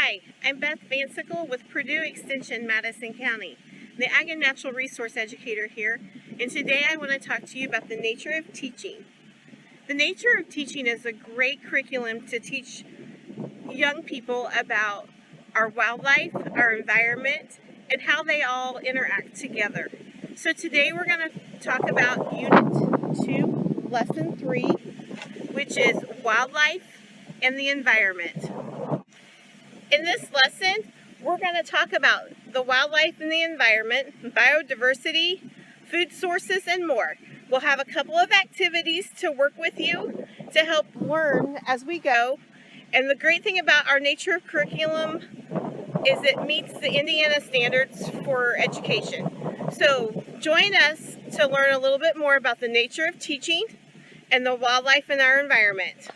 Hi, I'm Beth Vansickle with Purdue Extension, Madison County, the Ag and Natural Resource Educator here, and today I want to talk to you about the nature of teaching. The nature of teaching is a great curriculum to teach young people about our wildlife, our environment, and how they all interact together. So today we're going to talk about Unit 2, Lesson 3, which is Wildlife and the Environment. In this lesson, we're going to talk about the wildlife and the environment, biodiversity, food sources, and more. We'll have a couple of activities to work with you to help learn as we go. And the great thing about our nature of curriculum is it meets the Indiana standards for education. So join us to learn a little bit more about the nature of teaching and the wildlife in our environment.